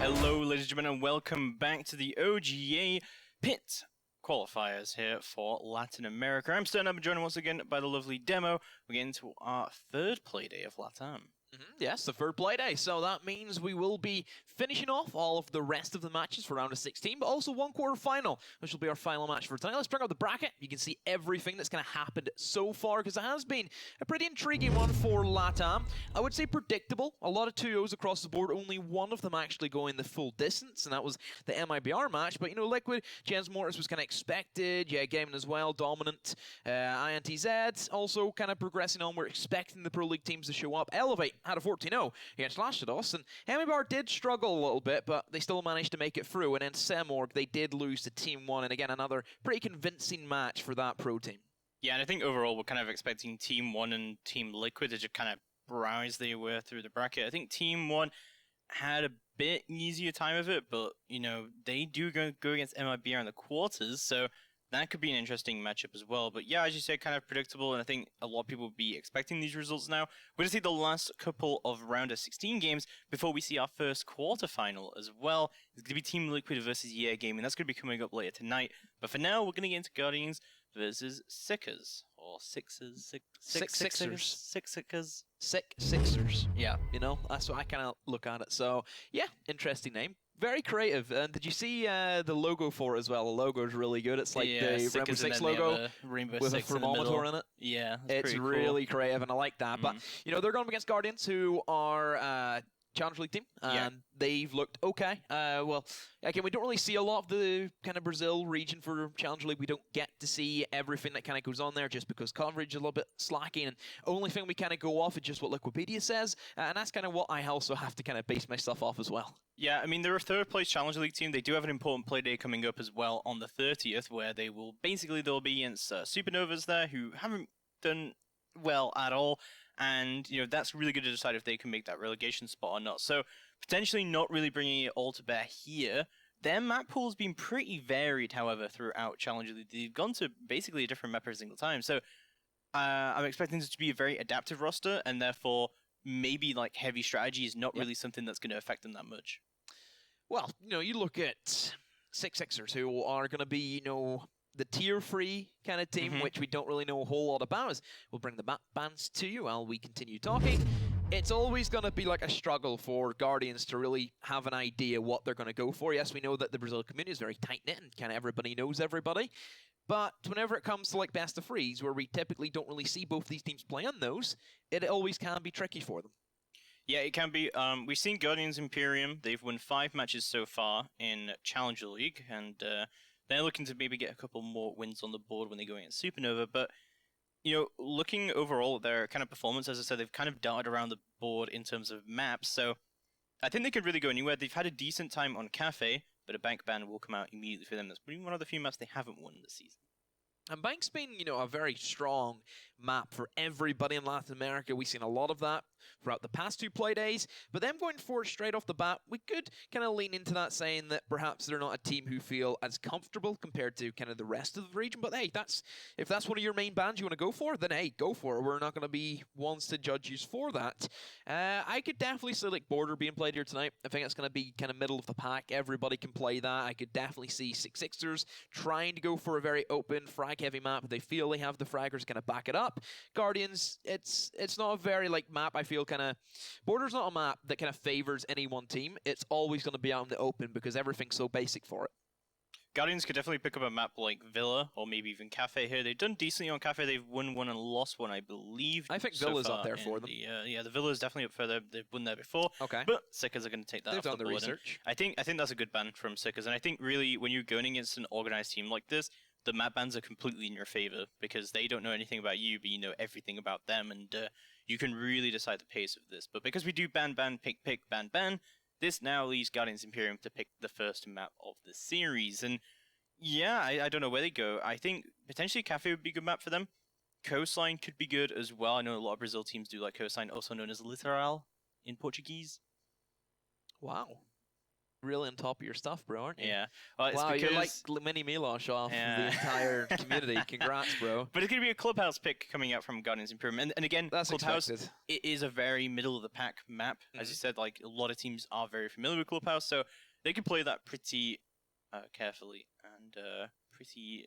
Hello, ladies and gentlemen, and welcome back to the OGA Pit Qualifiers here for Latin America. I'm Stern, I'm joined once again by the lovely Demo. We're getting to our third playday of LATAM. Yes, the third play day, so that means we will be finishing off all of the rest of the matches for round of 16, but also one quarter-final, which will be our final match for tonight. Let's bring up the bracket. You can see everything that's going to happen so far, because it has been a pretty intriguing one for LATAM. I would say predictable. A lot of 2-0s across the board, only one of them actually going the full distance, and that was the MIBR match. But, you know, Liquid, Jens Mortis was kind of expected, yeah, Gaming as well, dominant. INTZ also kind of progressing on. We're expecting the Pro League teams to show up. Elevate had a 14-0 against Lashados, and MIBR did struggle a little bit, but they still managed to make it through. And then Semorg, they did lose to Team 1, and again, another pretty convincing match for that pro team. Yeah, and I think overall we're kind of expecting Team 1 and Team Liquid to just kind of browse their way through the bracket. I think Team 1 had a bit easier time of it, but, you know, they do go against MIBR in the quarters, so that could be an interesting matchup as well. But yeah, as you said, kind of predictable, and I think a lot of people will be expecting these results now. We're going to see the last couple of round of 16 games before we see our first quarterfinal as well. It's going to be Team Liquid versus EA Gaming. That's going to be coming up later tonight. But for now, we're going to get into Guardians versus Sickers. Or Sixers. Sixers. Sixers. Yeah, you know, that's what I kind of look at it. So, yeah, interesting name. Very creative. And did you see the logo for it as well? The logo is really good. It's like the Rainbow Six logo with a thermometer in it. Yeah, it's really creative, and I like that. But, you know, they're going up against Guardians, who are Challenge League team, and they've looked okay. Well, again, we don't really see a lot of the kind of Brazil region for Challenge League. We don't get to see everything that kind of goes on there just because coverage is a little bit slacking, and only thing we kind of go off is just what Wikipedia says, and that's kind of what I also have to kind of base my stuff off as well. Yeah, I mean, they're a third-place Challenge League team. They do have an important play day coming up as well on the 30th, where they'll be against Supernovas there, who haven't done well at all. And, you know, that's really good to decide if they can make that relegation spot or not. So, potentially not really bringing it all to bear here. Their map pool has been pretty varied, however, throughout Challenge League. They've gone to basically a different map every single time. So, I'm expecting this to be a very adaptive roster, and therefore, maybe, like, heavy strategy is not really something that's going to affect them that much. Well, you know, you look at Sixers, who are going to be, you know, the tier 3 kind of team, which we don't really know a whole lot about. As we'll bring the map bands to you while we continue talking. It's always going to be like a struggle for Guardians to really have an idea what they're going to go for. Yes, we know that the Brazil community is very tight-knit and kind of everybody knows everybody. But whenever it comes to like best of threes, where we typically don't really see both these teams play on those, it always can be tricky for them. Yeah, it can be. We've seen Guardians Imperium. They've won 5 matches so far in Challenger League, and they're looking to maybe get a couple more wins on the board when they go against Supernova. But, you know, looking overall at their kind of performance, as I said, they've kind of darted around the board in terms of maps. So I think they could really go anywhere. They've had a decent time on Cafe, but a bank ban will come out immediately for them. That's probably one of the few maps they haven't won this season. And Bank's been, you know, a very strong map for everybody in Latin America. We've seen a lot of that throughout the past 2 play days, but them going for it straight off the bat, we could kind of lean into that, saying that perhaps they're not a team who feel as comfortable compared to kind of the rest of the region. But hey, if that's one of your main bands you want to go for, then hey, go for it. We're not going to be ones to judge you for that. I could definitely see like Border being played here tonight. I think it's going to be kind of middle of the pack. Everybody can play that. I could definitely see Sixers trying to go for a very open frag heavy map. They feel they have the fraggers kind of back it up. Guardians, it's not a very like map. I feel kind of Border's not a map that kind of favors any one team. It's always going to be out in the open because everything's so basic for it. Guardians could definitely pick up a map like Villa or maybe even Cafe here. They've done decently on Cafe. They've won 1 and lost 1, I believe. I think Villa's up there for them. The Villa is definitely up further. They've won there before. Okay. But Sickers are going to take that They've off done the the board. research. I think that's a good ban from Sickers. And I think really when you're going against an organized team like this, the map bans are completely in your favor because they don't know anything about you, but you know everything about them, and you can really decide the pace of this. But because we do ban, pick, ban, this now leaves Guardians Imperium to pick the first map of the series. And yeah, I don't know where they go. I think potentially Cafe would be a good map for them. Coastline could be good as well. I know a lot of Brazil teams do like Coastline, also known as Litoral in Portuguese. Wow. Really on top of your stuff, bro, aren't you? Yeah. Well, it's Wow, because you're like mini Milosh off the entire community. Congrats, bro. But it's going to be a Clubhouse pick coming out from Guardians Imperium. And again, That's Clubhouse, expected. it is a very middle-of-the-pack map. As you said, like, a lot of teams are very familiar with Clubhouse, so they can play that pretty carefully and pretty,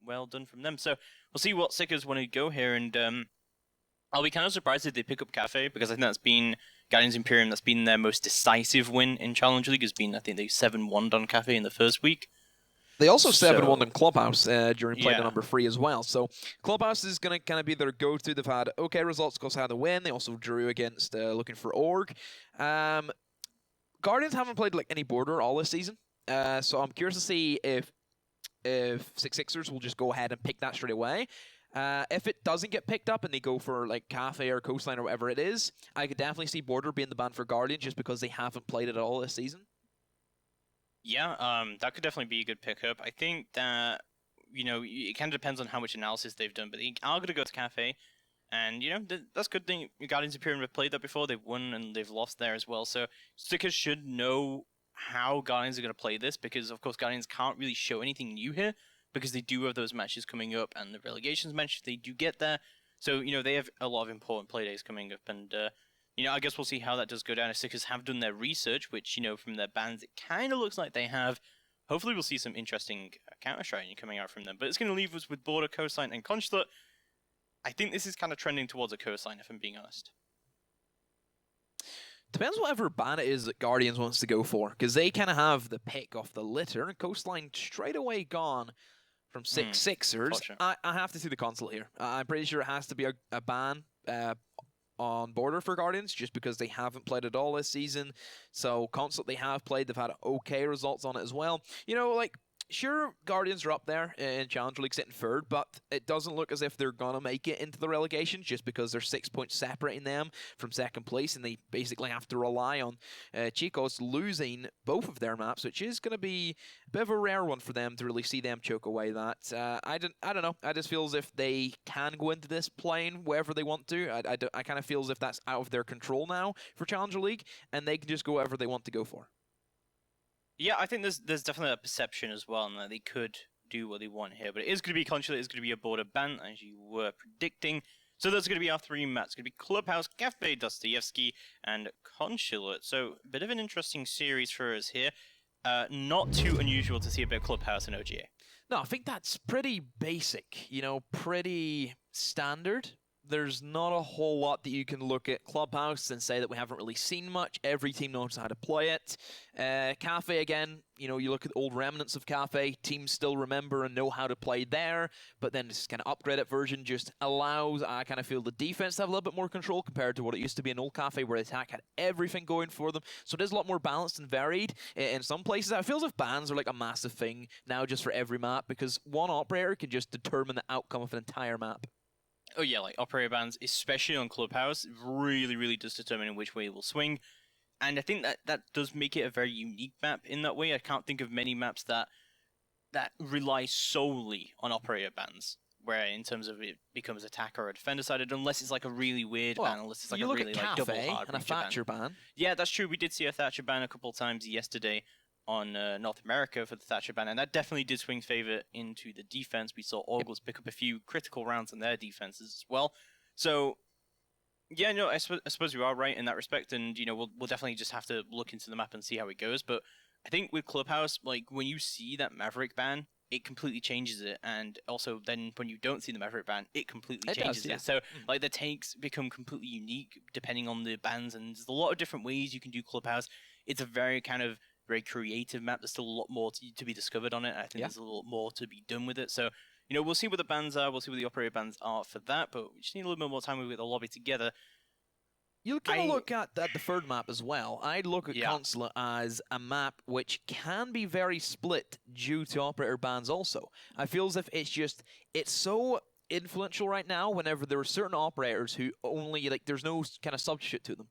well done from them. So we'll see what Sickers want to go here, and I'll be kind of surprised if they pick up Cafe, because I think that's been Guardians Imperium, that's been their most decisive win in Challenge League, has been, I think, they 7-1 on Cafe in the first week. They also 7-1 in Clubhouse during play Yeah. number 3 as well. So Clubhouse is going to kind of be their go-to. They've had okay results because they had a win. They also drew against looking for Org. Guardians haven't played like any border all this season. So I'm curious to see if Sixers will just go ahead and pick that straight away. If it doesn't get picked up and they go for like Cafe or Coastline or whatever it is, I could definitely see Border being the ban for Guardians just because they haven't played it at all this season. Yeah, that could definitely be a good pickup. I think that, it kind of depends on how much analysis they've done, but they are going to go to Cafe, and, that's good thing. Guardians Imperium have played that before. They've won and they've lost there as well, so Stickers should know how Guardians are going to play this, because, of course, Guardians can't really show anything new here, because they do have those matches coming up, and the relegations matches, they do get there. So, they have a lot of important playdays coming up, and, I guess we'll see how that does go down. If Stickers have done their research, which, from their bans, it kind of looks like they have. Hopefully we'll see some interesting counter-strategy coming out from them. But it's going to leave us with Border, Coastline, and Consulate. I think this is kind of trending towards a Coastline, if I'm being honest. Depends whatever ban it is that Guardians wants to go for, because they kind of have the pick off the litter, and Coastline straight away gone from Sixers. I have to see the Consulate here. I'm pretty sure it has to be a ban on Border for Guardians, just because they haven't played it all this season. So Consulate they have played, they've had okay results on it as well. Sure, Guardians are up there in Challenger League sitting third, but it doesn't look as if they're going to make it into the relegation just because there's 6 points separating them from second place, and they basically have to rely on Chicos losing both of their maps, which is going to be a bit of a rare one for them to really see them choke away that. I don't know. I just feel as if they can go into this playing wherever they want to. I kind of feel as if that's out of their control now for Challenger League, and they can just go wherever they want to go for. Yeah, I think there's definitely a perception as well, and that they could do what they want here. But it is going to be Consulate, it's going to be a Border ban, as you were predicting. So those are going to be our 3 maps. It's going to be Clubhouse, Cafe, Dostoevsky, and Consulate. So a bit of an interesting series for us here. Not too unusual to see a bit of Clubhouse and OGA. No, I think that's pretty basic, pretty standard. There's not a whole lot that you can look at Clubhouse and say that we haven't really seen much. Every team knows how to play it. Cafe, again, you look at old remnants of Cafe, teams still remember and know how to play there, but then this kind of upgraded version just allows, I kind of feel, the defense to have a little bit more control compared to what it used to be in old Cafe, where the attack had everything going for them. So it is a lot more balanced and varied. In some places, I feel as if bans are like a massive thing now just for every map, because one operator can just determine the outcome of an entire map. Oh yeah, like operator bans, especially on Clubhouse, really, really does determine in which way it will swing. And I think that does make it a very unique map in that way. I can't think of many maps that rely solely on operator bans, where in terms of it becomes attacker or defender sided, unless it's like a really weird ban, unless it's like a really like double hard and a Thatcher ban. Yeah, that's true. We did see a Thatcher ban a couple of times yesterday on North America for the Thatcher ban, and that definitely did swing favor into the defense. We saw Orgles pick up a few critical rounds on their defenses as well. So, yeah, no, I suppose you are right in that respect, and we'll definitely just have to look into the map and see how it goes. But I think with Clubhouse, like when you see that Maverick ban, it completely changes it, and also then when you don't see the Maverick ban, it completely changes it. So like the takes become completely unique depending on the bans, and there's a lot of different ways you can do Clubhouse. It's a very kind of very creative map. There's still a lot more to be discovered on it. I think there's a lot more to be done with it. So, we'll see what the bans are. We'll see what the operator bans are for that. But we just need a little bit more time with the lobby together. You kind of look at the third map as well. I'd look at Consulate as a map which can be very split due to operator bans also. I feel as if it's so influential right now whenever there are certain operators who only, there's no kind of substitute to them.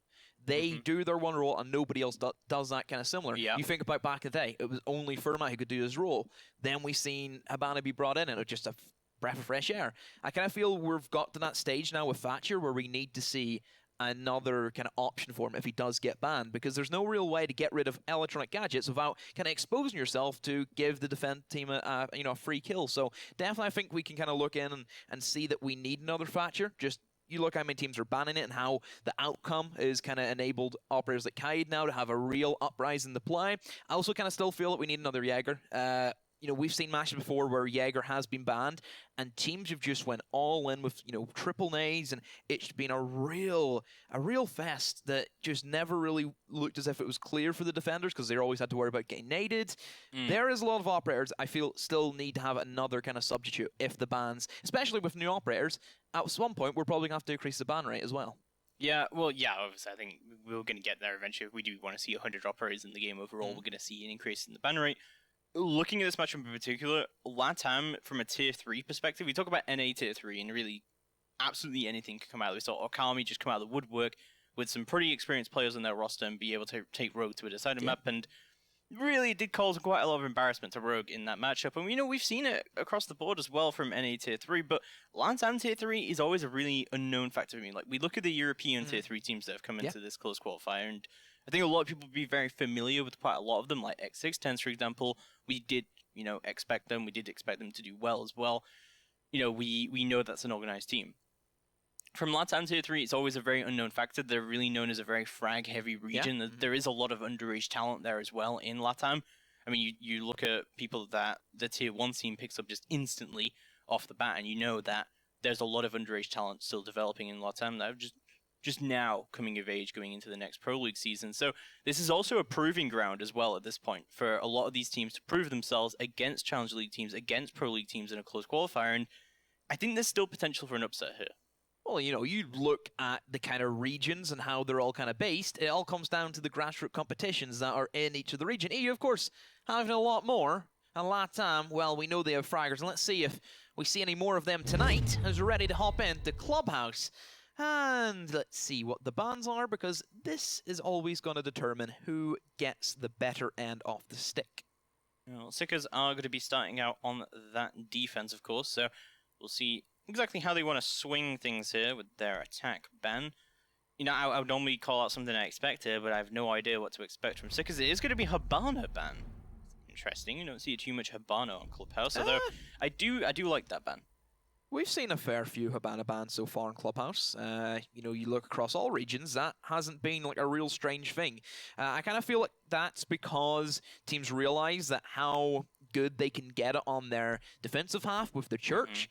They do their one role and nobody else does that kind of similar. Yeah. You think about back in the day, it was only Firma who could do his role. Then we seen Habana be brought in and it was just a breath of fresh air. I kind of feel we've got to that stage now with Thatcher where we need to see another kind of option for him if he does get banned, because there's no real way to get rid of electronic gadgets without kind of exposing yourself to give the defense team a free kill. So definitely I think we can kind of look in and see that we need another Thatcher. Just you look how many teams are banning it and how the outcome is kind of enabled operators like Kaid now to have a real uprise in the play. I also kind of still feel that we need another Jaeger. We've seen matches before where Jaeger has been banned, and teams have just went all in with, triple nades, and it's been a real fest that just never really looked as if it was clear for the defenders because they always had to worry about getting naded. There is a lot of operators I feel still need to have another kind of substitute if the bans, especially with new operators, at some point we're probably going to have to increase the ban rate as well. Yeah, well, obviously, I think we're going to get there eventually. If we do want to see 100 operators in the game overall, we're going to see an increase in the ban rate. Looking at this match in particular, LATAM, from a Tier 3 perspective, we talk about NA Tier 3, and really absolutely anything can come out of it. We saw Okami just come out of the woodwork with some pretty experienced players on their roster and be able to take Rogue to a decided map, and really did cause quite a lot of embarrassment to Rogue in that matchup. And we've seen it across the board as well from NA Tier 3, but LATAM Tier 3 is always a really unknown factor for me. Like, we look at the European Tier 3 teams that have come into this close qualifier, and I think a lot of people would be very familiar with quite a lot of them, like X610s, for example. We did, expect them. We did expect them to do well as well. We know that's an organized team. From LATAM Tier 3, it's always a very unknown factor. They're really known as a very frag-heavy region. Yeah. There is a lot of underage talent there as well in LATAM. I mean, you look at people that the Tier 1 team picks up just instantly off the bat, and you know that there's a lot of underage talent still developing in LATAM that have just now coming of age going into the next Pro League season. So this is also a proving ground as well at this point for a lot of these teams to prove themselves against Challenger League teams, against Pro League teams in a close qualifier, and I think there's still potential for an upset here. Well, you look at the kind of regions and how they're all kind of based. It all comes down to the grassroots competitions that are in each of the region. EU, of course, having a lot more. And LATAM, well, we know they have fraggers, and let's see if we see any more of them tonight as we're ready to hop into Clubhouse. And let's see what the bans are, because this is always going to determine who gets the better end of the stick. Well, Sickers are going to be starting out on that defense, of course, so we'll see exactly how they want to swing things here with their attack ban. I would normally call out something I expect here, but I have no idea what to expect from Sickers. It is going to be Habana ban. Interesting. You don't see too much Habana on Clubhouse, although I do like that ban. We've seen a fair few Habana bans so far in Clubhouse. You look across all regions, that hasn't been like a real strange thing. I kind of feel like that's because teams realize that how good they can get it on their defensive half with the Church.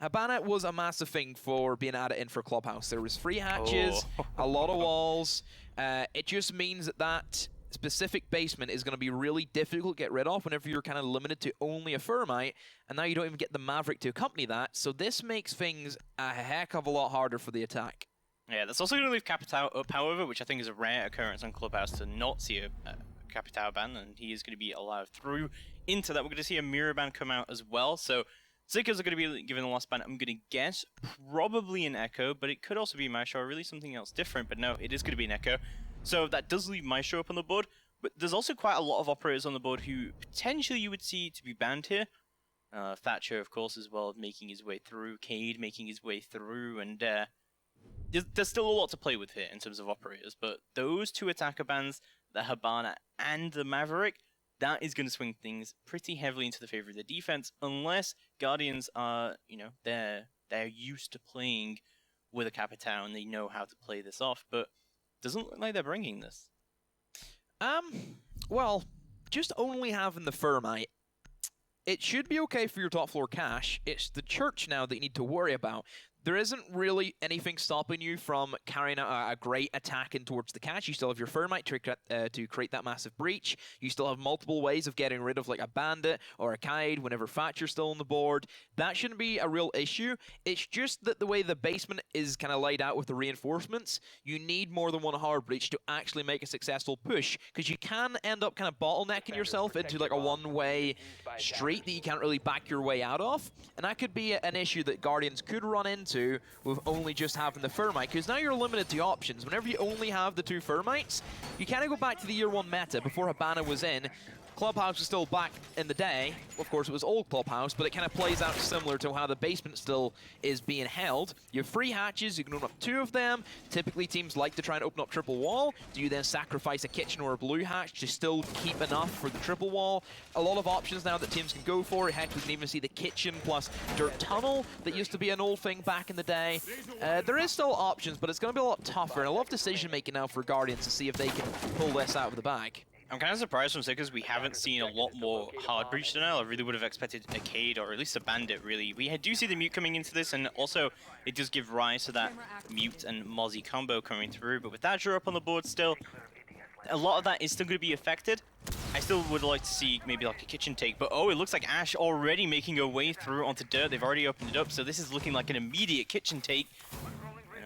Habana was a massive thing for being added in for Clubhouse. There was free hatches, a lot of walls. It just means that specific basement is going to be really difficult to get rid of whenever you're kind of limited to only a Thermite, and now you don't even get the Maverick to accompany that, so this makes things a heck of a lot harder for the attack. Yeah, that's also going to leave Capitao up, however, which I think is a rare occurrence on Clubhouse to not see a Capitao ban, and he is going to be allowed through into that. We're going to see a Mirror ban come out as well, so Zickers are going to be given the last ban. I'm going to guess probably an Echo, but it could also be Maestro, or really something else different, but no, it is going to be an Echo. So that does leave Maestro up on the board, but there's also quite a lot of operators on the board who potentially you would see to be banned here. Thatcher, of course, as well, making his way through. Kaid making his way through, and there's still a lot to play with here in terms of operators, but those two attacker bans, the Habana and the Maverick, that is going to swing things pretty heavily into the favor of the defense, unless Guardians are, they're used to playing with a Capitao and they know how to play this off, but doesn't look like they're bringing this. Well, just only having the Thermite, it should be okay for your top floor cash. It's the Church now that you need to worry about. There isn't really anything stopping you from carrying out a great attack in towards the cache. You still have your Thermite to create that massive breach. You still have multiple ways of getting rid of like a Bandit or a Kaid whenever Thatcher's still on the board. That shouldn't be a real issue. It's just that the way the basement is kind of laid out with the reinforcements, you need more than one hard breach to actually make a successful push, because you can end up kind of bottlenecking yourself into like a one-way street that you can't really back your way out of. And that could be an issue that Guardians could run into with only just having the Thermite, because now you're limited to options. Whenever you only have the two Thermites, you kind of go back to the year one meta before Habana was in. Clubhouse was still back in the day. Of course, it was old Clubhouse, but it kind of plays out similar to how the basement still is being held. You have 3 hatches, you can open up 2 of them. Typically, teams like to try and open up triple wall. Do you then sacrifice a kitchen or a blue hatch to still keep enough for the triple wall? A lot of options now that teams can go for. Heck, we can even see the kitchen plus dirt tunnel that used to be an old thing back in the day. There is still options, but it's going to be a lot tougher, and a lot of decision-making now for Guardians to see if they can pull this out of the bag. I'm kind of surprised from Sickers we haven't seen a lot more hard breach denial. I really would have expected a Cade or at least a Bandit, really. We do see the Mute coming into this, and also it does give rise to that Mute and Mozzie combo coming through. But with that draw up on the board still, a lot of that is still going to be affected. I still would like to see maybe like a kitchen take, but oh, it looks like Ashe already making her way through onto dirt. They've already opened it up, so this is looking like an immediate kitchen take.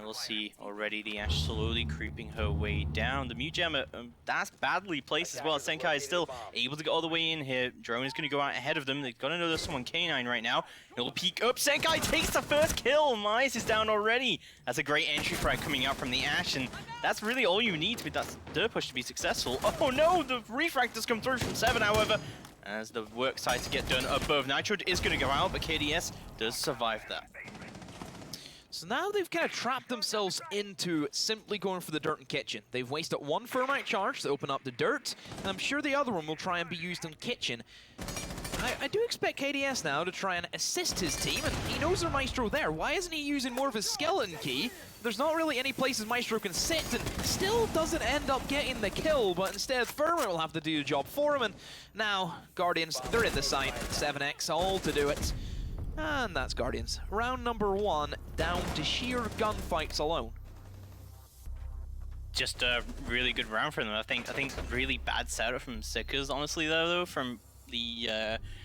We'll see already the Ashe slowly creeping her way down. The Mute Gem, that's badly placed as well. Senkai is still able to get all the way in here. Drone is going to go out ahead of them. They've got to know there's someone K9 right now. It'll peek up. Senkai takes the first kill. Mice is down already. That's a great entry frag coming out from the Ashe, and that's really all you need with that dirt push to be successful. Oh no, the refrag does come through from 7, however, as the work side to get done above. Nitro is going to go out, but KDS does survive that. So now they've kind of trapped themselves into simply going for the dirt and kitchen. They've wasted 1 Thermite charge to open up the dirt, and I'm sure the other one will try and be used in kitchen. I do expect KDS now to try and assist his team, and he knows their Maestro there. Why isn't he using more of his skeleton key? There's not really any places Maestro can sit, and still doesn't end up getting the kill, but instead Thermite will have to do the job for him, and now Guardians, they're in the site. 7x all to do it. And that's Guardians. Round number 1, down to sheer gunfights alone. Just a really good round for them. I think really bad setup from Sickers, honestly, though, from the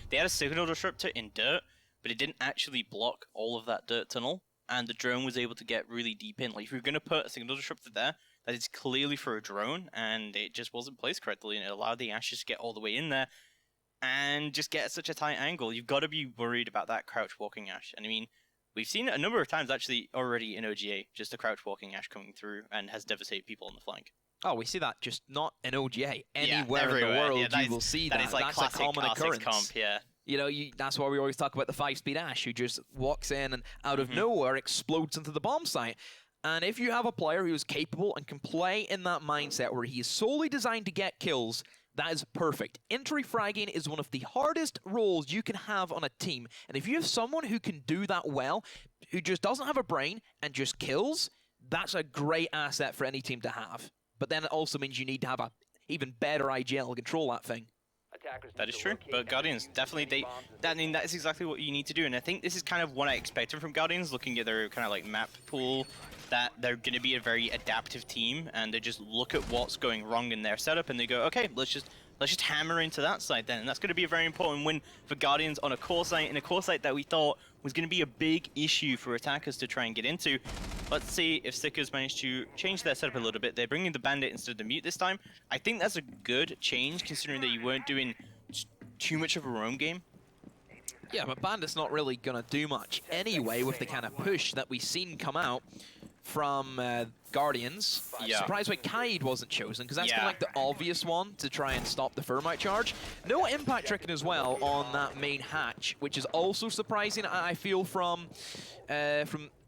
they had a signal disruptor in dirt, but it didn't actually block all of that dirt tunnel, and the drone was able to get really deep in. Like, if you're going to put a signal disruptor there, that is clearly for a drone, and it just wasn't placed correctly, and it allowed the Ashes to get all the way in there and just get such a tight angle. You've got to be worried about that crouch walking Ashe. And I mean, we've seen it a number of times actually already in OGA, just a crouch walking Ashe coming through and has devastated people on the flank. Oh, we see that just not in OGA. Anywhere in the world you will see that. That is like that's classic, a common occurrence. Comp, yeah. You know, that's why we always talk about the 5-speed Ashe, who just walks in and out of nowhere explodes into the bomb site. And if you have a player who is capable and can play in that mindset where he is solely designed to get kills, that is perfect. Entry fragging is one of the hardest roles you can have on a team. And if you have someone who can do that well, who just doesn't have a brain and just kills, that's a great asset for any team to have. But then it also means you need to have a even better IGL to control that thing. That is true, but Guardians definitely, that is exactly what you need to do, and I think this is kind of what I expected from Guardians, looking at their kind of like map pool, that they're going to be a very adaptive team, and they just look at what's going wrong in their setup, and they go, okay, let's just hammer into that side then, and that's going to be a very important win for Guardians on a core site, and a core site that we thought was going to be a big issue for attackers to try and get into. Let's see if Stickers manage to change their setup a little bit. They're bringing the Bandit instead of the Mute this time. I think that's a good change, considering that you weren't doing too much of a roam game. Yeah, but Bandit's not really going to do much anyway with the kind of push that we've seen come out from Guardians. Yeah. Surprised why Kaid wasn't chosen, because that's kind of like the obvious one to try and stop the Thermite charge. No impact tricking as well on that main hatch, which is also surprising, I feel, from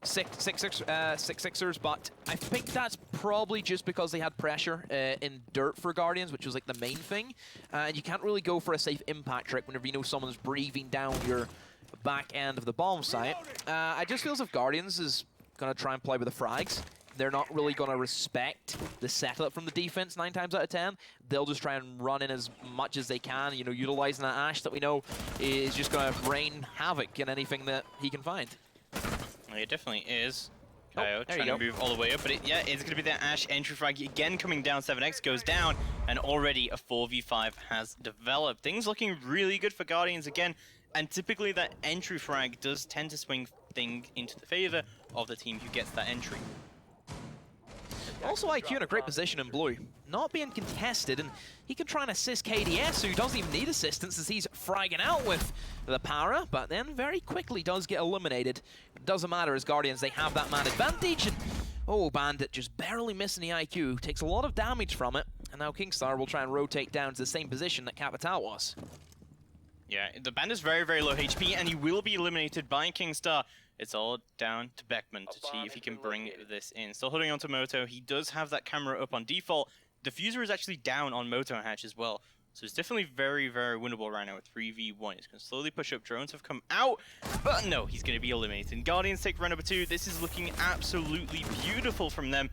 Sixers, but I think that's probably just because they had pressure in dirt for Guardians, which was like the main thing. And you can't really go for a safe impact trick whenever you know someone's breathing down your back end of the bomb site. I just feel as if Guardians is going to try and play with the frags. They're not really going to respect the setup from the defense 9 times out of 10. They'll just try and run in as much as they can, you know, utilizing that Ashe that we know is just going to rain havoc in anything that he can find. It definitely is. Kyo trying to move all the way up, but it's going to be that Ashe entry frag again coming down. 7x goes down, and already a 4v5 has developed. Things looking really good for Guardians again, and typically that entry frag does tend to swing things into the favor of the team who gets that entry. Also, IQ in a great position in blue, not being contested, and he can try and assist KDS, who doesn't even need assistance as he's fragging out with the para, but then very quickly does get eliminated. It doesn't matter as Guardians, they have that man advantage, and oh, Bandit just barely missing the IQ, takes a lot of damage from it, And now Kingstar will try and rotate down to the same position that Capital was. Yeah, the Bandit's very, very low HP, and he will be eliminated by Kingstar. It's all down to Beckman to see if he can bring this in. Still holding on to Moto. He does have that camera up on default. Diffuser is actually down on Moto Hatch as well. So it's definitely very, very winnable right now with 3v1. He's going to slowly push up. Drones have come out, but no, he's going to be eliminated. And Guardians take round number 2. This is looking absolutely beautiful from them.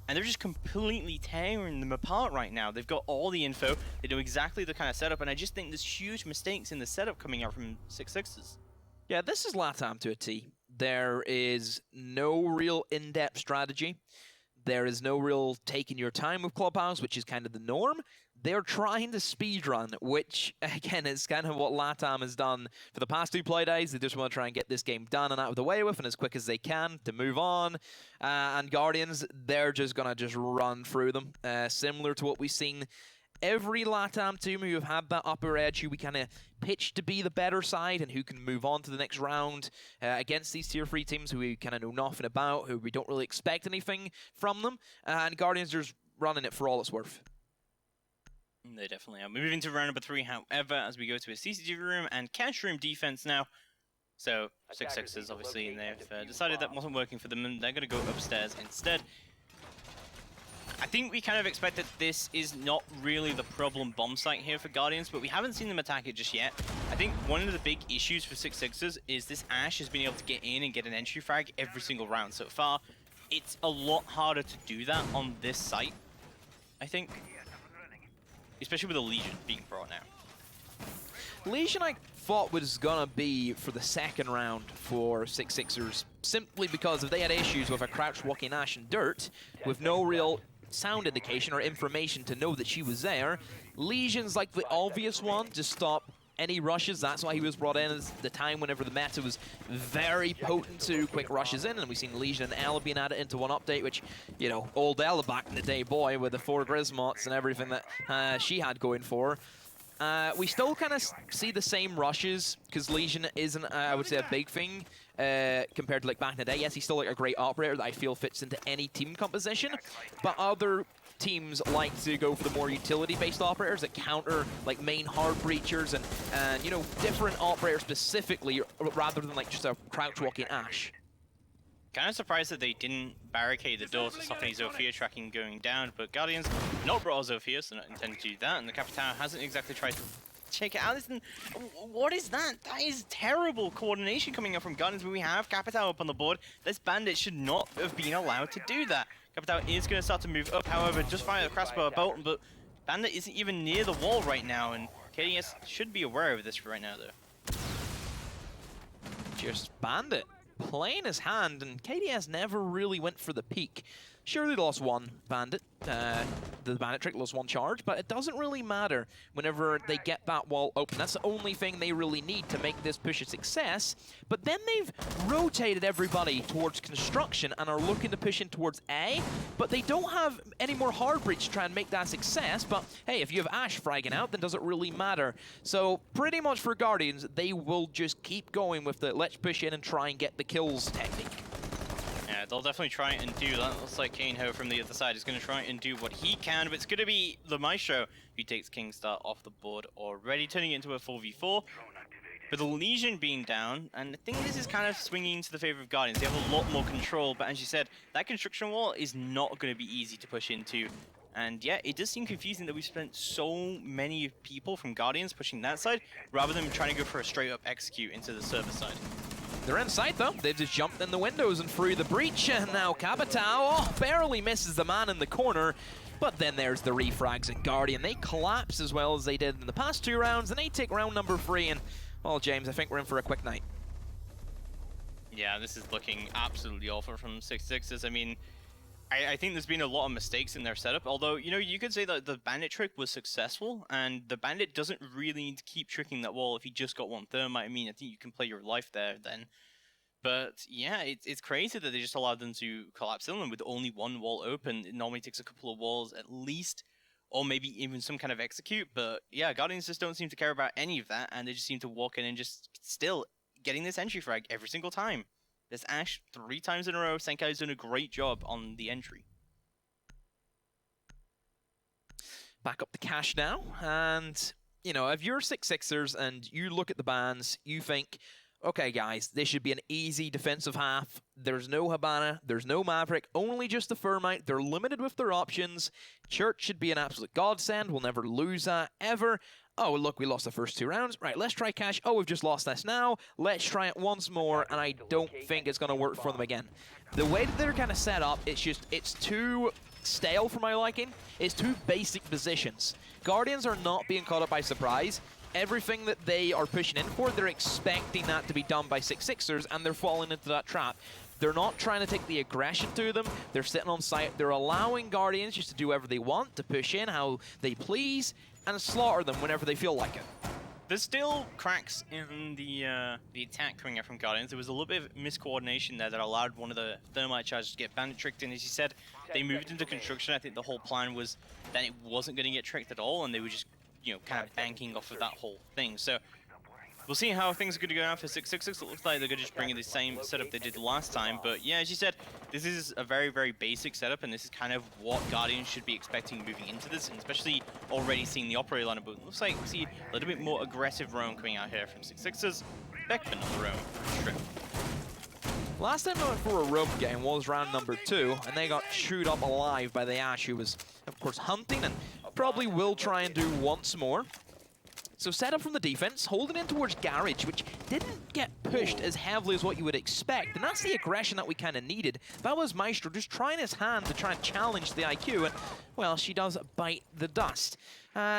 And they're just completely tearing them apart right now. They've got all the info. They know exactly the kind of setup. And I just think there's huge mistakes in the setup coming out from 6-6's. Yeah, this is LATAM to a T. There is no real in-depth strategy. There is no real taking your time with Clubhouse, which is kind of the norm. They're trying to speedrun, which, again, is kind of what LATAM has done for the past 2 play days. They just want to try and get this game done and out of the way with, and as quick as they can to move on. And Guardians, they're just going to just run through them, similar to what we've seen every LATAM team who have had that upper edge, who we kind of pitch to be the better side and who can move on to the next round against these tier 3 teams who we kind of know nothing about, who we don't really expect anything from them. And Guardians are just running it for all it's worth. They definitely are. Moving to round number 3, however, as we go to a CCTV room and cash room defense now. So, 6-6's obviously, and they've decided that wasn't working for them, and they're going to go upstairs instead. I think we kind of expect that this is not really the problem bomb site here for Guardians, but we haven't seen them attack it just yet. I think one of the big issues for 6-6's is this Ashe has been able to get in and get an entry frag every single round so far. It's a lot harder to do that on this site, I think. Especially with the Legion being brought now. Legion, I thought, was gonna be for the second round for 6-6ers, simply because if they had issues with a crouch walking Ashe in dirt, with no real sound indication or information to know that she was there, Legion's like the obvious one to stop any rushes. That's why he was brought in, as the time whenever the meta was very potent to quick rushes in, and we've seen Legion and Ella being added into one update, which, you know, old Ella back in the day, boy, with the 4 Grismots and everything that she had going for her. We still kind of see the same rushes, because Legion isn't, I would say, a big thing compared to like back in the day. Yes, he's still like a great operator that I feel fits into any team composition, but other teams like to go for the more utility-based operators that counter like main hard breachers and you know, different operators specifically, rather than like just a crouch walking Ashe. Kind of surprised that they didn't barricade the door to stop any Zofia tracking going down, but Guardians not brought Zofia, so not intended to do that, and the Capital hasn't exactly tried to check it out. Listen, what is that? That is terrible coordination coming up from Guardians when we have Capital up on the board. This Bandit should not have been allowed to do that. Capital is going to start to move up, however, just fire the crossbow bolt, but Bandit isn't even near the wall right now, and KDS should be aware of this right now, though. Just Bandit playing his hand, and KDS never really went for the peak. Sure, they lost one Bandit, the Bandit trick lost one charge, but it doesn't really matter whenever they get that wall open. That's the only thing they really need to make this push a success. But then they've rotated everybody towards construction and are looking to push in towards A, but they don't have any more hard breach to try and make that success. But hey, if you have Ashe fragging out, then does it really matter? So pretty much for Guardians, they will just keep going with the let's push in and try and get the kills technique. Yeah, they'll definitely try and do that. Looks like Kaneho from the other side is going to try and do what he can, but it's going to be the Maestro who takes Kingstar off the board already, turning it into a 4v4. But the Legion being down, and I think this is kind of swinging to the favor of Guardians. They have a lot more control, but as you said, that construction wall is not going to be easy to push into. And yeah, it does seem confusing that we've spent so many people from Guardians pushing that side, rather than trying to go for a straight-up execute into the server side. They're inside, though. They've just jumped in the windows and through the breach, and now Capital barely misses the man in the corner. But then there's the refrags, and Guardian, they collapse as well as they did in the past 2 rounds, and they take round number 3, and, well, James, I think we're in for a quick night. Yeah, this is looking absolutely awful from 6-6's. I mean, I think there's been a lot of mistakes in their setup, although, you know, you could say that the Bandit trick was successful, and the Bandit doesn't really need to keep tricking that wall if you just got one thermite. I mean, I think you can play your life there then. But yeah, it's crazy that they just allowed them to collapse in with only one wall open. It normally takes a couple of walls at least, or maybe even some kind of execute. But yeah, Guardians just don't seem to care about any of that, and they just seem to walk in and just still getting this entry frag every single time. There's Ashe 3 times in a row. Senkai's done a great job on the entry. back up the cash now, and you know, if you're 6-6ers and you look at the bans, you think, okay, guys, this should be an easy defensive half. There's no Habana, there's no Maverick, only just the Thermite. They're limited with their options. Church should be an absolute godsend. We'll never lose that, ever. Oh, look, we lost the first 2 rounds. Right, let's try cash. Oh, we've just lost this now. Let's try it once more, and I don't think it's going to work for them again. The way that they're kind of set up, it's too stale for my liking. It's too basic positions. Guardians are not being caught up by surprise. Everything that they are pushing in for, they're expecting that to be done by 6-6ers, and they're falling into that trap. They're not trying to take the aggression to them. They're sitting on site. They're allowing Guardians just to do whatever they want, to push in how they please, and slaughter them whenever they feel like it. There's still cracks in the attack coming out from Guardians. There was a little bit of miscoordination there that allowed one of the Thermite charges to get bandit tricked, and as you said, they moved into construction. I think the whole plan was that it wasn't going to get tricked at all, and they were just, you know, kind of banking off of that whole thing. So we'll see how things are going to go now for 6-6. It looks like they're going to just bring in the same setup they did last time. But yeah, as you said, this is a very, very basic setup, and this is kind of what Guardians should be expecting moving into this, and especially already seeing the operator lineup. But it looks like we see a little bit more aggressive roam coming out here from 6-6ers. Beckman on the roam. Trip. Last time I went for a roam game was round number 2, and they got chewed up alive by the Ash, who was, of course, hunting, and probably will try and do once more. So set up from the defense, holding in towards Garage, which didn't get pushed as heavily as what you would expect, and that's the aggression that we kind of needed. That was Maestro just trying his hand to try and challenge the IQ, and, well, she does bite the dust.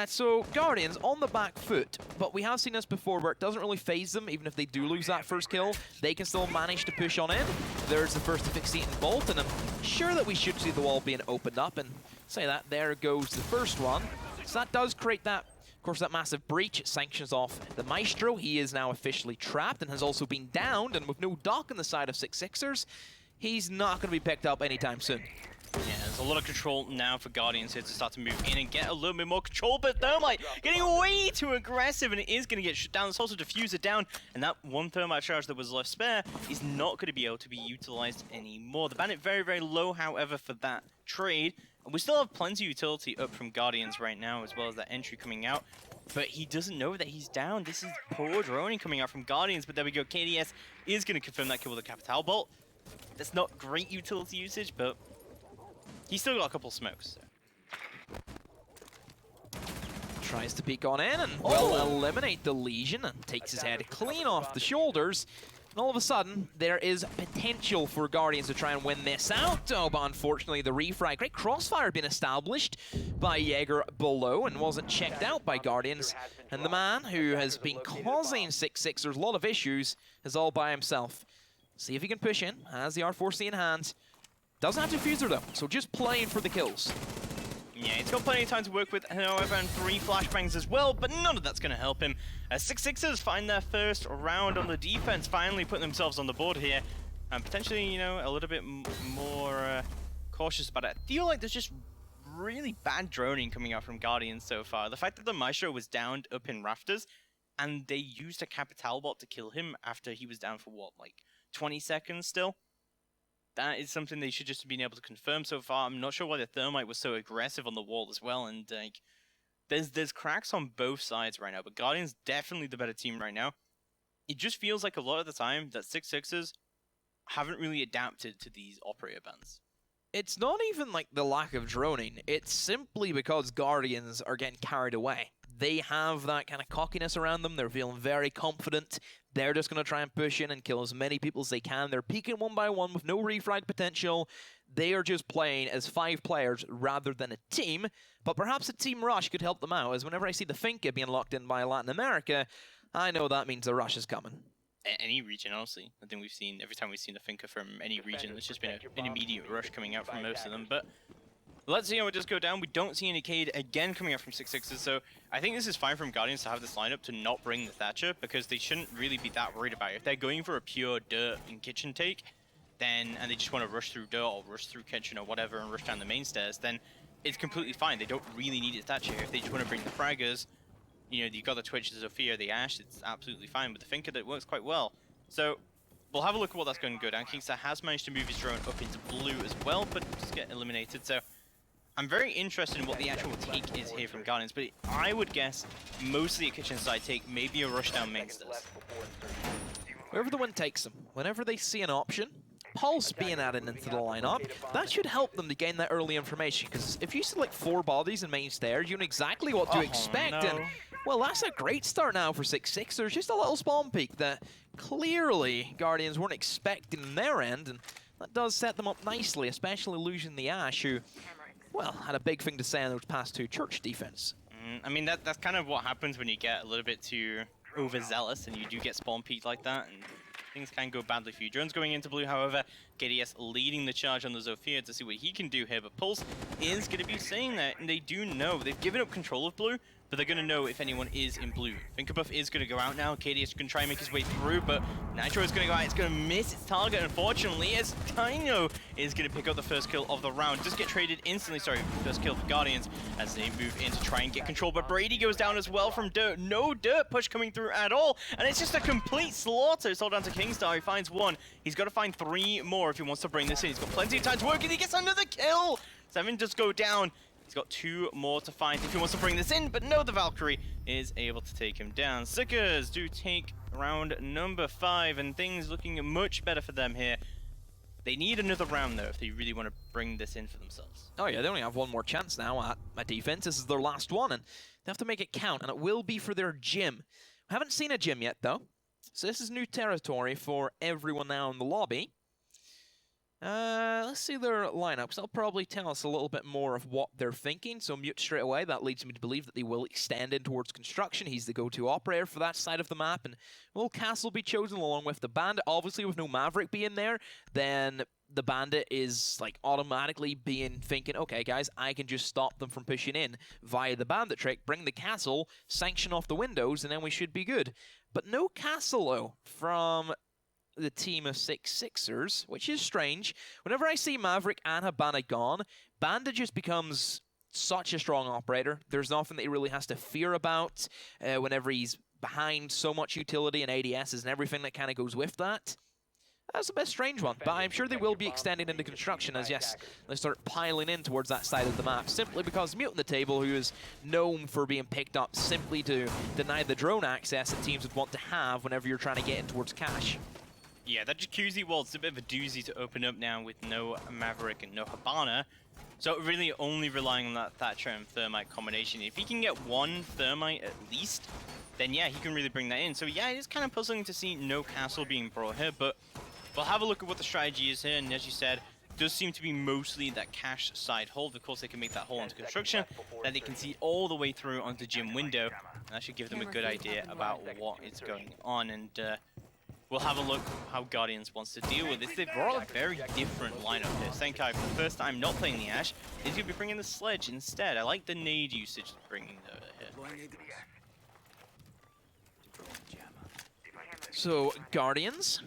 So Guardians on the back foot, but we have seen this before where it doesn't really phase them. Even if they do lose that first kill, they can still manage to push on in. There's the first asphyxiating bolt, and I'm sure that we should see the wall being opened up, and say that, there goes the first one. So that does create that, of course, that massive breach. It sanctions off the Maestro. He is now officially trapped and has also been downed, and with no dock on the side of 6-6ers, he's not going to be picked up anytime soon. Yeah, there's a lot of control now for Guardians here to start to move in and get a little bit more control, but Thermite getting way too aggressive, and it is going to get shut down. There's also Diffuser down, and that one Thermite charge that was left spare is not going to be able to be utilized anymore. The Bandit very, very low, however, for that trade. And we still have plenty of utility up from Guardians right now, as well as that entry coming out. But he doesn't know that he's down. This is poor droning coming out from Guardians, but there we go. KDS is going to confirm that kill with a Capital Bolt. That's not great utility usage, but he's still got a couple smokes. So. Tries to peek on in and will eliminate the Legion and takes his head clean off the shoulders. And all of a sudden, there is potential for Guardians to try and win this out. Oh, but unfortunately, the refrag. Great crossfire had been established by Jaeger below and wasn't checked out by Guardians. And the man who has been causing 6-6ers a lot of issues is all by himself. See if he can push in. Has the R4C in hand. Doesn't have Diffuser though, so just playing for the kills. Yeah, he's got plenty of time to work with, however, and 3 flashbangs as well, but none of that's going to help him. 6-6ers find their first round on the defense, finally putting themselves on the board here, and potentially, you know, a little bit more cautious about it. I feel like there's just really bad droning coming out from Guardians so far. The fact that the Maestro was downed up in rafters, and they used a Capital Bot to kill him after he was down for, what, like 20 seconds still? That is something they should just have been able to confirm so far. I'm not sure why the Thermite was so aggressive on the wall as well, and like, there's cracks on both sides right now, but Guardians definitely the better team right now. It just feels like a lot of the time that 6-6ers haven't really adapted to these operator bans. It's not even like the lack of droning, it's simply because Guardians are getting carried away. They have that kind of cockiness around them, they're feeling very confident. They're just going to try and push in and kill as many people as they can. They're peeking one by one with no refrag potential. They are just playing as 5 players rather than a team. But perhaps a team rush could help them out, as whenever I see the Finca being locked in by Latin America, I know that means a rush is coming. Any region, honestly. I think we've seen, every time we've seen the Finca from any region, there's just been an immediate rush coming out from most of them. But let's see how it does go down. We don't see any Cade again coming out from 6-6ers, so I think this is fine from Guardians to have this lineup to not bring the Thatcher, because they shouldn't really be that worried about it. If they're going for a pure dirt and kitchen take, then, and they just want to rush through dirt or rush through kitchen or whatever and rush down the main stairs, then it's completely fine. They don't really need a Thatcher. If they just want to bring the fraggers, you know, you've got the Twitch, the Zofia, the Ash, it's absolutely fine. But the Finca, that works quite well. So we'll have a look at what that's going to go down. Kingster has managed to move his drone up into blue as well, but just get eliminated. So I'm very interested in what the actual take is here from Guardians, but I would guess mostly a kitchen side take, maybe a rush down mainsters. Wherever the wind takes them, whenever they see an option, Pulse being added into the lineup, that should help them to gain that early information, because if you select 4 bodies in main stairs, you know exactly what to expect, and well, that's a great start now for 6-6. There's just a little spawn peak that clearly Guardians weren't expecting on their end, and that does set them up nicely, especially losing the Ashe, who, well, had a big thing to say on those past 2 church defense. I mean, that's kind of what happens when you get a little bit too overzealous and you do get spawn peaked like that, and things can go badly for you. Drone's going into blue, however, KDS leading the charge on the Zofia to see what he can do here, but Pulse is going to be saying that, and they do know. They've given up control of blue, but they're going to know if anyone is in blue. Finkerbuff is going to go out now. KDS can try and make his way through, but Nitro is going to go out. It's going to miss its target, unfortunately, as Dino is going to pick up the first kill of the round. Just get traded instantly, sorry, first kill for Guardians as they move in to try and get control, but Brady goes down as well from Dirt. No Dirt push coming through at all, and it's just a complete slaughter. It's all down to Kingstar. He finds 1. He's got to find 3 more if he wants to bring this in. He's got plenty of time to work, and he gets another kill. 7 just go down. He's got 2 more to find if he wants to bring this in, but no, the Valkyrie is able to take him down. Sickers do take round number 5, and things looking much better for them here. They need another round, though, if they really want to bring this in for themselves. Oh yeah, they only have 1 more chance now at defense. This is their last one, and they have to make it count, and it will be for their gym. We haven't seen a gym yet, though, so this is new territory for everyone now in the lobby. Let's see their lineups. They'll probably tell us a little bit more of what they're thinking, so Mute straight away. That leads me to believe that they will extend in towards construction. He's the go-to operator for that side of the map, and will Castle be chosen along with the Bandit? Obviously, with no Maverick being there, then the Bandit is like automatically thinking, okay guys, I can just stop them from pushing in via the Bandit trick, bring the Castle, sanction off the windows, and then we should be good. But no Castle, though, from the team of 6-6ers, which is strange. Whenever I see Maverick and have Bandit gone, Bandit just becomes such a strong operator. There's nothing that he really has to fear about whenever he's behind so much utility and ADSs and everything that kind of goes with that. That's a bit strange one, but I'm sure they will be extended into construction as, yes, they start piling in towards that side of the map, simply because Mute on the table, who is known for being picked up simply to deny the drone access that teams would want to have whenever you're trying to get in towards cash. Yeah, that jacuzzi wall is a bit of a doozy to open up now with no Maverick and no Habana. So really only relying on that Thatcher and Thermite combination. If he can get 1 Thermite at least, then yeah, he can really bring that in. So yeah, it is kind of puzzling to see no Castle being brought here, but we'll have a look at what the strategy is here. And as you said, it does seem to be mostly that cash side hold. Of course, they can make that hole into construction, then they can see all the way through onto gym window. And that should give them a good idea about what is going on. And we'll have a look how Guardians wants to deal with this. They've brought a very different lineup here. Senkai, for the first time, not playing the Ashe, is going to be bringing the Sledge instead. I like the nade usage bringing here. So, Guardians,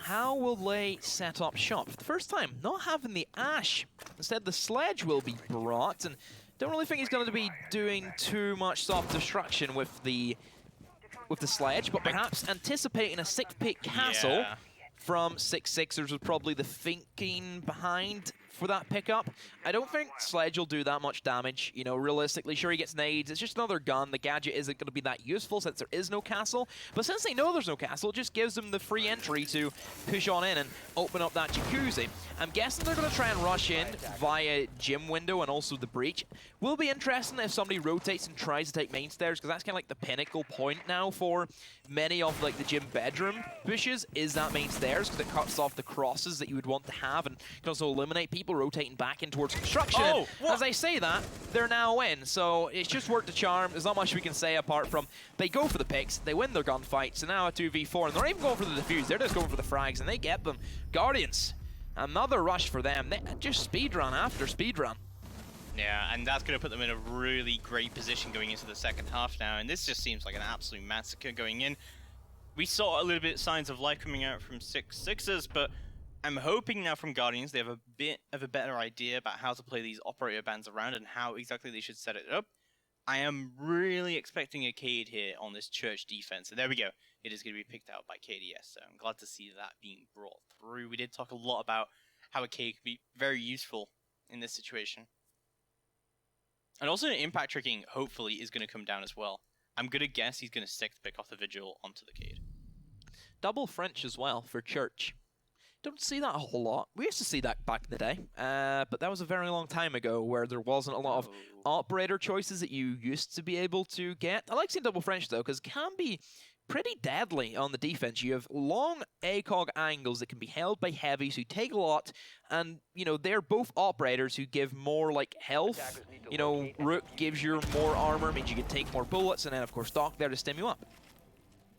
how will they set up shop? For the first time, not having the Ashe. Instead, the Sledge will be brought, and don't really think he's going to be doing too much soft destruction with the Sledge, but perhaps anticipating a 6-pick Castle from 6-6ers was probably the thinking behind for that pickup. I don't think Sledge will do that much damage, you know, realistically. Sure, he gets nades, it's just another gun. The gadget isn't going to be that useful since there is no castle, but since they know there's no castle, it just gives them the free entry to push on in and open up that jacuzzi. I'm guessing they're going to try and rush in via gym window and also the breach. Will be interesting if somebody rotates and tries to take main stairs, because that's kind of like the pinnacle point now for many of like the gym bedroom pushes, is that main stairs, because it cuts off the crosses that you would want to have and can also eliminate people rotating back in towards construction. Oh, as I say that, they're now in, so it's just worked a charm. There's not much we can say apart from they go for the picks, they win their gunfight, so now a 2v4, and they're not even going for the defuse, they're just going for the frags, and they get them. Guardians, another rush for them. They just speedrun after speedrun. Yeah, and that's going to put them in a really great position going into the second half now, and this just seems like an absolute massacre going in. We saw a little bit signs of life coming out from 6-6ers, but I'm hoping now from Guardians they have a bit of a better idea about how to play these operator bands around and how exactly they should set it up. I am really expecting a Cade here on this church defense, and there we go. It is going to be picked out by KDS, so I'm glad to see that being brought through. We did talk a lot about how a Cade could be very useful in this situation. And also impact tricking, hopefully, is going to come down as well. I'm going to guess he's going to stick the pick off the Vigil onto the Cade. Double French as well for Church. Don't see that a whole lot. We used to see that back in the day, but that was a very long time ago where there wasn't a lot of operator choices that you used to be able to get. I like seeing Double French, though, because it can be pretty deadly on the defense. You have long ACOG angles that can be held by heavies who take a lot, and, you know, they're both operators who give more, like, health. You know, Rook gives you more armor, means you can take more bullets, and then, of course, Doc there to stim you up.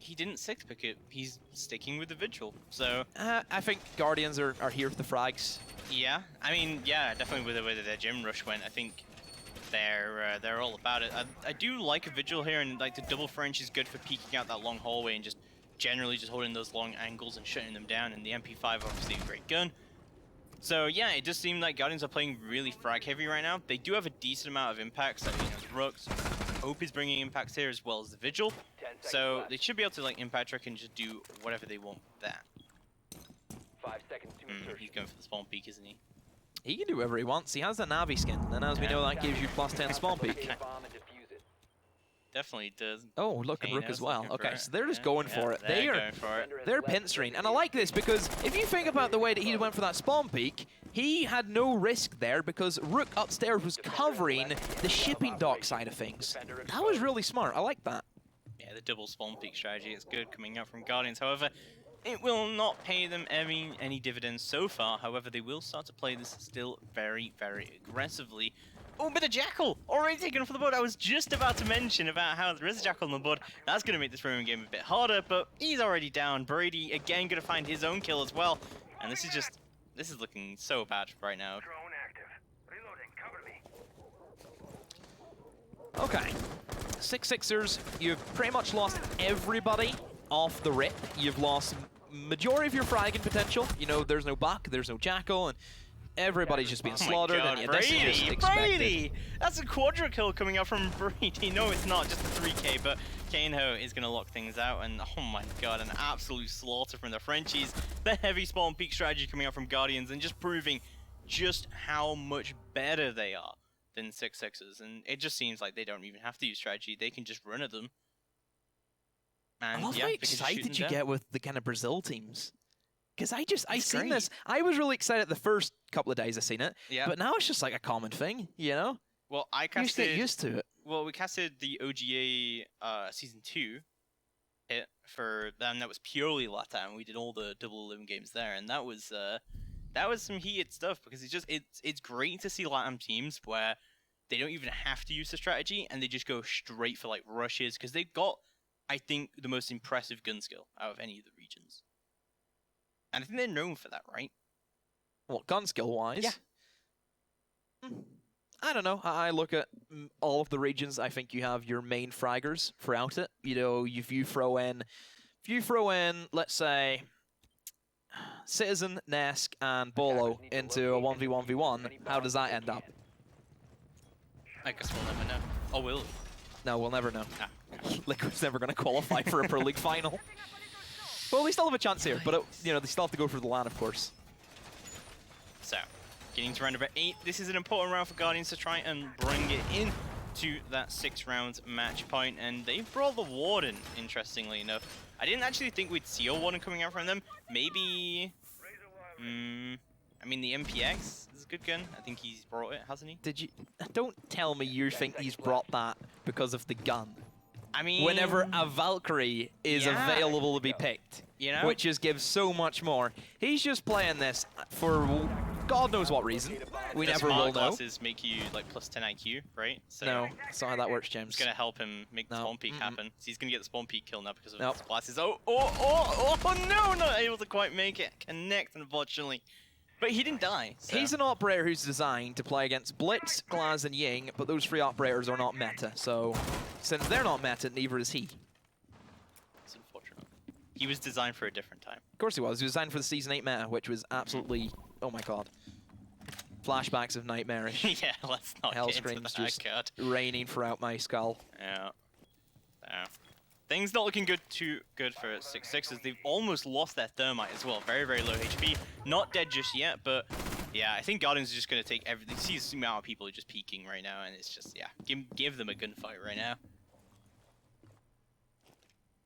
He didn't 6-pick it. He's sticking with the Vigil. So I think Guardians are here for the frags. Yeah, I mean, yeah, definitely with the way that their gym rush went, I think they're all about it. I do like a Vigil here, and like the double French is good for peeking out that long hallway and just generally just holding those long angles and shutting them down. And the MP5 obviously a great gun. So yeah, it does seem like Guardians are playing really frag heavy right now. They do have a decent amount of impacts. Like, you know, the Rooks. Hope is bringing impacts here as well as the Vigil. So they should be able to like impact trick and just do whatever they want with that. 5 seconds to insertion. He's going for the spawn peak, isn't he? He can do whatever he wants. He has the Navi skin, and as we know, that gives you +10 spawn peak. Definitely does. Oh, look at Kane Rook as is well. looking for Okay, it. so they're just Yeah, going yeah, for it. they're going for it. They're pinstering, and I like this because if you think about the way that he went for that spawn peak, he had no risk there because Rook upstairs was covering the shipping dock side of things. That was really smart. I like that. Yeah, the double spawn peak strategy is good coming out from Guardians. However, it will not pay them any dividends so far. However, they will start to play this still very, very aggressively. Oh, but the Jackal already taken for the board. I was just about to mention about how there is a Jackal on the board. That's going to make this Roman game a bit harder, but he's already down. Brady, again, going to find his own kill as well. And this is looking so bad right now. Drone active. Reloading. Cover me. Okay. 6-6ers, you've pretty much lost everybody off the rip. You've lost majority of your fragging potential. You know, there's no Buck, there's no Jackal, and everybody's just being slaughtered. God, and Brady, this is just expected. Brady! That's a quadra kill coming out from Brady. No, it's not, just a 3k, but Kaneho is going to lock things out, and oh my god, an absolute slaughter from the Frenchies. The heavy spawn peak strategy coming out from Guardians, and just proving just how much better they are than 6-6ers, and it just seems like they don't even have to use strategy, they can just run at them. And I love yeah, how they can just shoot excited them you down. get with the kind of Brazil teams. Because I seen great. this. I was really excited the first couple of days I seen it. Yeah. But now it's just like a common thing, you know? Well, I You just get casted... used to it. Well, we casted the OGA Season 2 hit for them. That was purely LATAM. We did all the double 11 games there, and that was some heated stuff because it's great to see LATAM teams where they don't even have to use the strategy and they just go straight for like rushes because they've got, I think, the most impressive gun skill out of any of the regions. And I think they're known for that, right? Well, gun skill wise. Yeah. I don't know. I look at all of the regions. I think you have your main fraggers throughout it. You know, if you throw in, let's say, Citizen, Nesk, and Bolo into a 1v1v1, how does that end up? I guess we'll never know. Oh, will we? No, we'll never know. Ah. Liquid's never going to qualify for a Pro League final. Well, they still have a chance here, but you know, they still have to go for the LAN, of course. So, getting to round number 8. This is an important round for Guardians to try and bring it in to that 6-round match point, and they brought the Warden, interestingly enough. I didn't actually think we'd see a Warden coming out from them. Maybe... I mean, the MPX is a good gun. I think he's brought it, hasn't he? Did you... Don't tell me you think he's brought that because of the gun. I mean... Whenever a Valkyrie is Yeah. available to be picked. You know? Which just gives so much more. He's just playing this for God knows what reason. We The never smart will know. glasses make you like plus 10 IQ, right? So No, that's not how that works, James. it's gonna help him make the No. spawn peak happen. So he's gonna get the spawn peak kill now because of Nope. his glasses. Oh no, not able to quite make it connect, unfortunately. But he didn't die. So. He's an operator who's designed to play against Blitz, Glaz, and Ying, but those three operators are not meta. So, since they're not meta, neither is he. It's unfortunate. He was designed for a different time. Of course he was. He was designed for the Season 8 meta, which was absolutely... Oh my god. Flashbacks of nightmarish. Yeah, let's not Hell get into screams that, just God. raining throughout my skull. Yeah. Things not looking too good for 6-6 as they've almost lost their Thermite as well. Very, very low HP. Not dead just yet, but Yeah, I think Guardians are just going to take everything. See the amount of people are just peeking right now, and it's just, yeah, give them a gunfight right now.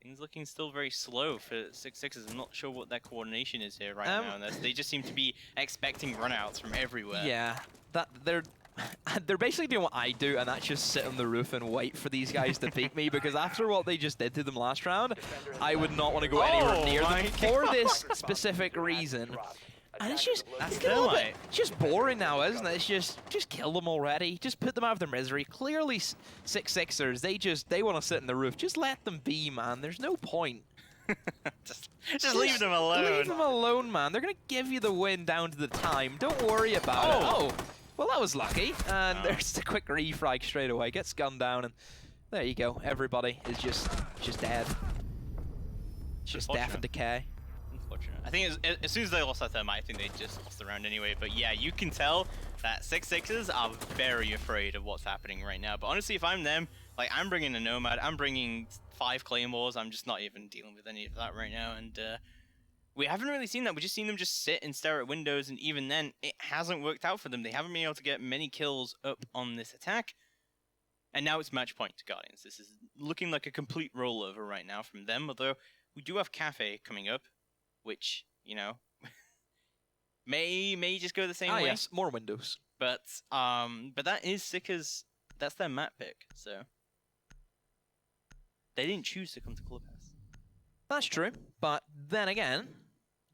Things looking still very slow for 6-6s. I'm not sure what their coordination is here right now. And they just seem to be expecting runouts from everywhere. Yeah, they're basically doing what I do, and that's just sit on the roof and wait for these guys to peek me, because after what they just did to them last round, I would not want to go anywhere near them for this specific reason. And it's just, it's just boring now, isn't it? It's just kill them already. Just put them out of their misery. Clearly, 6-6ers, they want to sit in the roof. Just let them be, man. There's no point. just leave them alone. Leave them alone, man. They're going to give you the win down to the time. Don't worry about it. Oh, well, that was lucky. And there's the quick refrag straight away. Gets gunned down, and there you go. Everybody is just dead. Just death and decay. I think as soon as they lost that thermite, I think they just lost the round anyway. But yeah, you can tell that 6-6ers are very afraid of what's happening right now. But honestly, if I'm them, like, I'm bringing a Nomad, I'm bringing 5 Claymores, I'm just not even dealing with any of that right now. And we haven't really seen that. We've just seen them just sit and stare at windows, and even then, it hasn't worked out for them. They haven't been able to get many kills up on this attack. And now it's match point to Guardians. This is looking like a complete rollover right now from them, although we do have Cafe coming up, which, you know, may just go the same way. Yes, more windows. But that is Sicker's, that's their map pick, so they didn't choose to come to Clubhouse. That's true, but then again,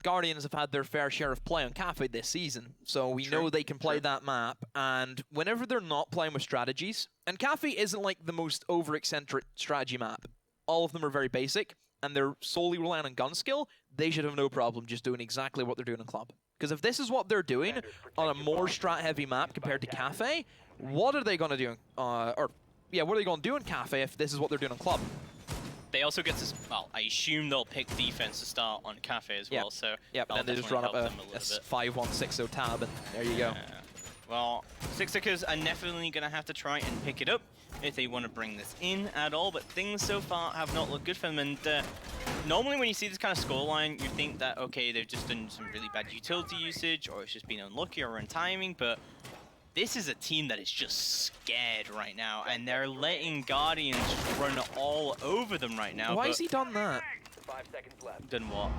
Guardians have had their fair share of play on Cafe this season, so we know they can play that map, and whenever they're not playing with strategies, and Cafe isn't like the most over-eccentric strategy map. All of them are very basic, and they're solely relying on gun skill. They should have no problem just doing exactly what they're doing in Club. Because if this is what they're doing on a more strat-heavy map compared to Cafe, what are they going to do? What are they going to do in Cafe if this is what they're doing in Club? They also get to, well, I assume they'll pick defense to start on Cafe as well, so and then they just run up a 5-1-6-0 tab, and there you go. Well, 6-6ers are definitely going to have to try and pick it up if they want to bring this in at all, but things so far have not looked good for them. And normally when you see this kind of scoreline, you think that, okay, they've just done some really bad utility usage, or it's just been unlucky or in timing, but this is a team that is just scared right now, and they're letting Guardians run all over them right now. Why has he done that? 5 seconds left. Done what?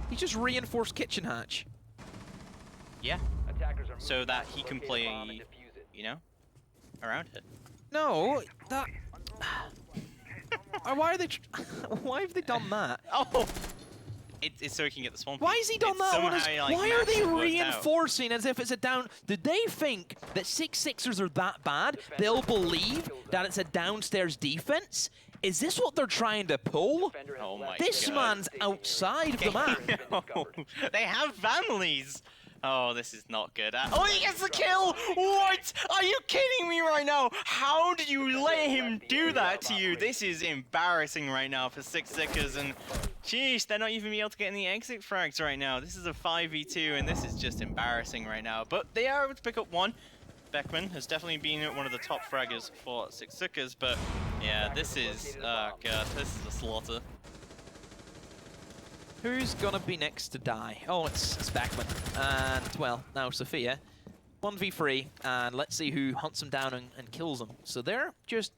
He just reinforced kitchen hatch. Yeah. Attackers are So that he can locate a bomb play, and defuse it. you know, around it. No, that... Why are they... Why have they done that? Oh! It's so he can get the spawn. Why has he done that? Why are they reinforcing as if it's a down... Did they think that 6-6ers are that bad? They'll believe that it's a downstairs defense? Is this what they're trying to pull? Oh my This God. man's outside of the map. No. They have families! Oh, this is not good. Oh, he gets the kill! What? Are you kidding me right now? How did you let him do that to you? This is embarrassing right now for 6-6ers, and sheesh, they're not even able to get any exit frags right now. This is a 5v2, and this is just embarrassing right now. But they are able to pick up one. Beckman has definitely been one of the top fraggers for 6-6ers, but yeah, this is, oh god, this is a slaughter. Who's gonna be next to die? Oh, it's Beckman. And, well, now SAPPHIRE. 1v3, and let's see who hunts him down and kills him. So they're just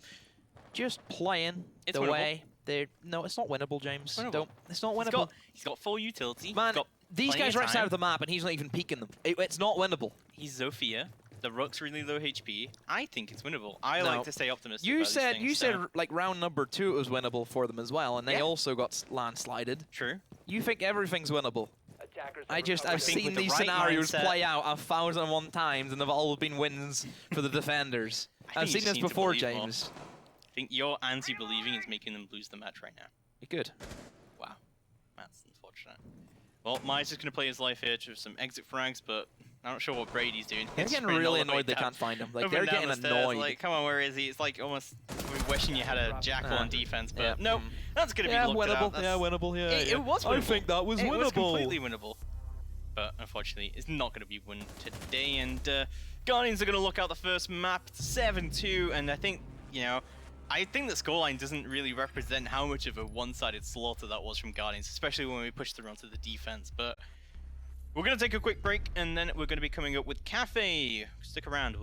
playing the way they're... No, it's not winnable, James. Don't. It's not winnable. He's got full utility. Man, these guys are outside of the map, and he's not even peeking them. It's not winnable. He's Zofia. The Rook's really low HP. I think it's winnable. I like to stay optimistic. You said like round number 2 it was winnable for them as well, and they also got landslided. True. You think everything's winnable? Attackers I've seen these scenarios play out 1,001 times, and they've all been wins for the defenders. I've seen this before, James. I think your anti-believing is making them lose the match right now. You're good. Wow, that's unfortunate. Well, Mai's just gonna play his life here to some exit frags, but I'm not sure what Brady's doing. They're getting really annoyed they can't find him. Like, they're getting annoyed. Like, come on, where is he? It's like almost wishing you had a Jackal on defense, but no, that's gonna be looked winnable. at. Yeah, winnable. Yeah, it was winnable. I think that was winnable. It was completely winnable. But unfortunately, it's not going to be won today, and Guardians are going to look out the first map, 7-2, and I think, you know, I think the scoreline doesn't really represent how much of a one-sided slaughter that was from Guardians, especially when we pushed through onto the defense, but We're going to take a quick break, and then we're going to be coming up with Cafe. Stick around.